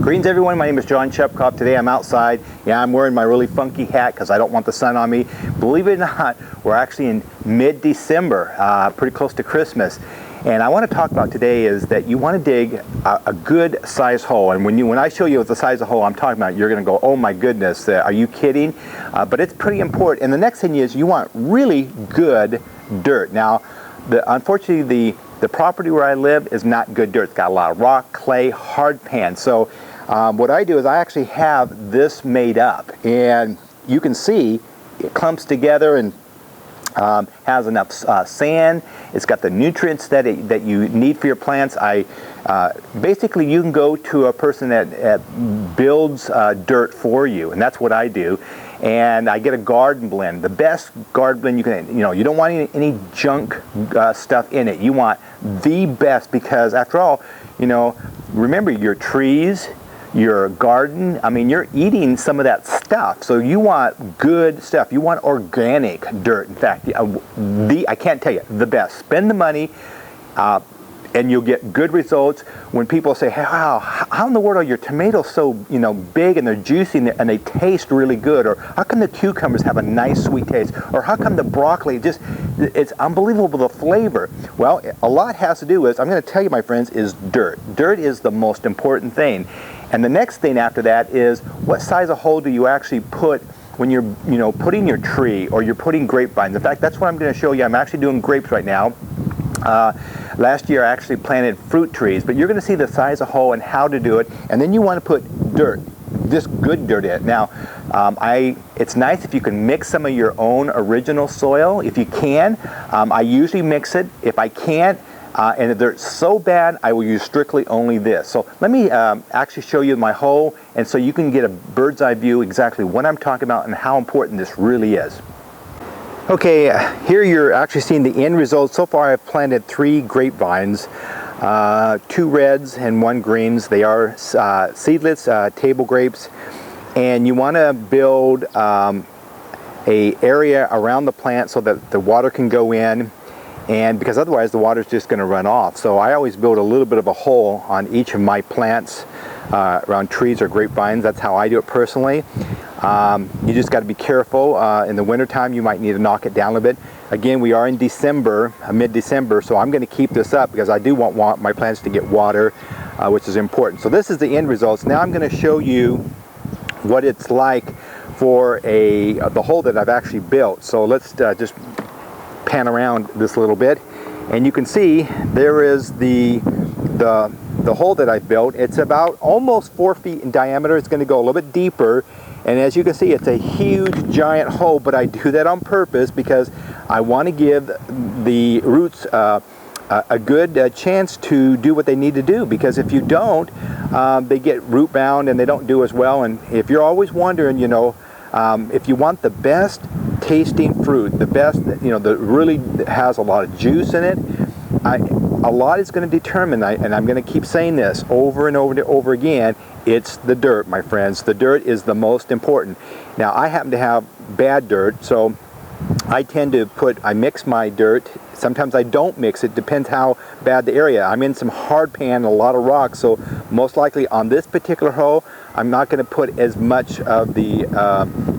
Greetings everyone, my name is John Chepkoff. Today I'm outside. Yeah, I'm wearing my really funky hat because I don't want the sun on me. Believe it or not, we're actually in mid-December, pretty close to Christmas. And I want to talk about today is that you want to dig a good size hole. And when I show you the size of hole I'm talking about, you're going to go, oh my goodness, are you kidding? But it's pretty important. And the next thing is you want really good dirt. Now, unfortunately, the property where I live is not good dirt. It's got a lot of rock, clay, hard pan. So what I do is I actually have this made up. And you can see it clumps together and has enough sand. It's got the nutrients that you need for your plants. Basically, you can go to a person that builds dirt for you, and that's what I do. And I get a garden blend, the best garden blend you can. You don't want any junk stuff in it. You want the best because, after all, remember your trees, your garden, I mean, you're eating some of that stuff. So you want good stuff. You want organic dirt. In fact, I can't tell you, the best. Spend the money and you'll get good results. When people say, hey, wow, how in the world are your tomatoes so big and they're juicy and they taste really good? Or how come the cucumbers have a nice sweet taste? Or how come the broccoli it's unbelievable, the flavor? Well, a lot has to do with, I'm going to tell you, my friends, is dirt. Dirt is the most important thing. And the next thing after that is, what size of hole do you actually put when you're putting your tree or you're putting grapevines? In fact, that's what I'm going to show you. I'm actually doing grapes right now. Last year I actually planted fruit trees, but you're going to see the size of hole and how to do it. And then you want to put dirt, this good dirt in it. Now, it's nice if you can mix some of your own original soil, if you can. I usually mix it. If I can't, and if they're so bad, I will use strictly only this. So let me actually show you my hole, and so you can get a bird's eye view exactly what I'm talking about and how important this really is. Okay, here you're actually seeing the end result. So far I've planted 3 grapevines, 2 reds and 1 greens. They are seedless table grapes, and you want to build a area around the plant so that the water can go in, and because otherwise the water is just going to run off. So I always build a little bit of a hole on each of my plants around trees or grapevines. That's how I do it personally. You just got to be careful. In the wintertime you might need to knock it down a bit. Again, we are in December, mid-December, so I'm going to keep this up because I do want my plants to get water, which is important. So this is the end results. Now I'm going to show you what it's like for the hole that I've actually built. So let's just pan around this a little bit, and you can see there is the hole that I built. It's about almost 4 feet in diameter. It's going to go a little bit deeper, and as you can see, it's a huge giant hole, but I do that on purpose because I want to give the roots a good chance to do what they need to do, because if you don't, they get root bound and they don't do as well. And if you're always wondering, if you want the best tasting fruit, the best, that really has a lot of juice in it, a lot is going to determine, and I'm going to keep saying this over and over and over again, it's the dirt, my friends. The dirt is the most important. Now, I happen to have bad dirt, so I tend to I mix my dirt. Sometimes I don't mix it, depends how bad the area. I'm in some hard pan and a lot of rocks, so most likely on this particular hole, I'm not going to put as much of the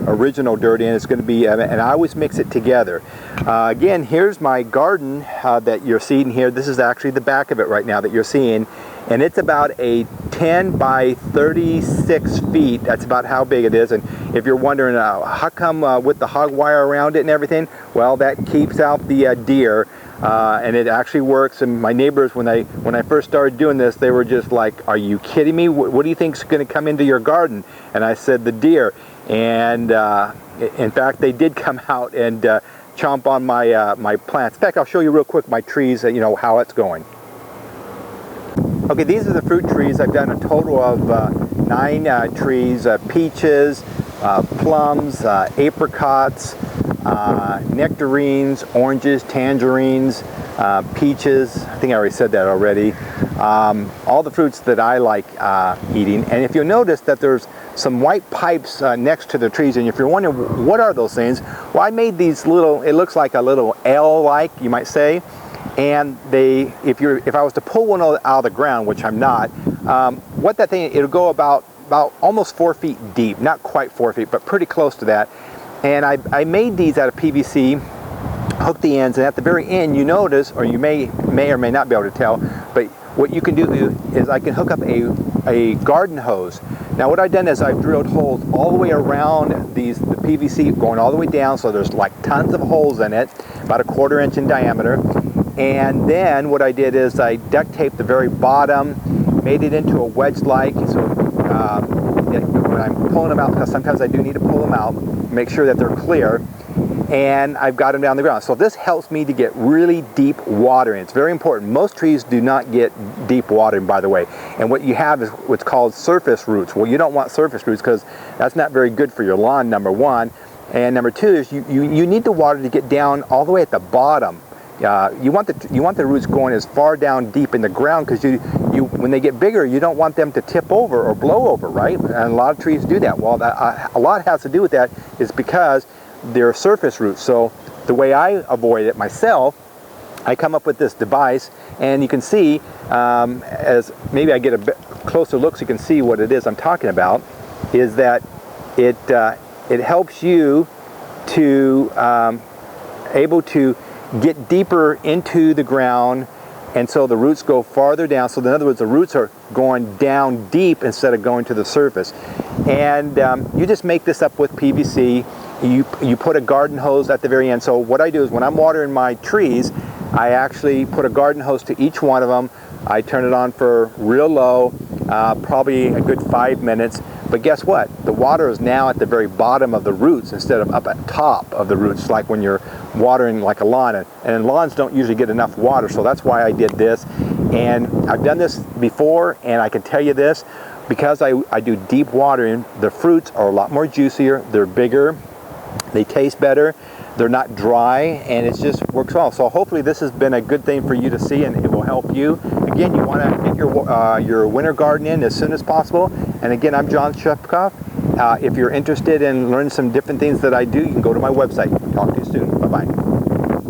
original dirt in. It's going to be, and I always mix it together. Again, here's my garden that you're seeing here. This is actually the back of it right now that you're seeing, and it's about a 10 by 36 feet. That's about how big it is. And if you're wondering how come with the hog wire around it and everything, well, that keeps out the deer. And it actually works. And my neighbors, when I first started doing this, they were just like, are you kidding me? What do you think is going to come into your garden? And I said, the deer. And in fact, they did come out and chomp on my plants. In fact, I'll show you real quick my trees, how it's going. Okay, these are the fruit trees. I've done a total of 9 trees, peaches, plums, apricots, nectarines, oranges, tangerines, peaches. I think I already said that already. All the fruits that I like eating. And if you'll notice that there's some white pipes next to the trees, and if you're wondering what are those things, well, I made these little, it looks like a little L-like, you might say, and if I was to pull one out of the ground, which I'm not, what that thing, it'll go about almost 4 feet deep, not quite 4 feet, but pretty close to that. And I made these out of PVC, hooked the ends, and at the very end you notice, or you may or may not be able to tell, but what you can do is I can hook up a garden hose. Now what I've done is I've drilled holes all the way around the PVC, going all the way down, so there's like tons of holes in it, about a 1/4 inch in diameter. And then what I did is I duct taped the very bottom, made it into a wedge-like, so when I'm pulling them out, because sometimes I do need to pull them out, make sure that they're clear, and I've got them down the ground. So this helps me to get really deep watering. It's very important. Most trees do not get deep watering, by the way. And what you have is what's called surface roots. Well, you don't want surface roots because that's not very good for your lawn, number one. And number two is you need the water to get down all the way at the bottom. You want the roots going as far down deep in the ground, because when they get bigger, you don't want them to tip over or blow over, right? And a lot of trees do that. Well, a lot has to do with that is because they're surface roots. So the way I avoid it myself, I come up with this device, and you can see, as maybe I get a bit closer look so you can see what it is I'm talking about, is that it helps you to able to get deeper into the ground, and so the roots go farther down. So in other words, the roots are going down deep instead of going to the surface. And you just make this up with PVC. You put a garden hose at the very end. So what I do is when I'm watering my trees, I actually put a garden hose to each one of them. I turn it on for real low, probably a good 5 minutes. But guess what? The water is now at the very bottom of the roots instead of up at top of the roots, like when you're watering like a lawn. And lawns don't usually get enough water, so that's why I did this. And I've done this before, and I can tell you this, because I do deep watering, the fruits are a lot more juicier, they're bigger, they taste better, they're not dry, and it just works well. So hopefully this has been a good thing for you to see, and it will help you. Again, you want to get your winter garden in as soon as possible. And again, I'm John Shepkoff. If you're interested in learning some different things that I do, you can go to my website. Talk to you soon. Bye-bye.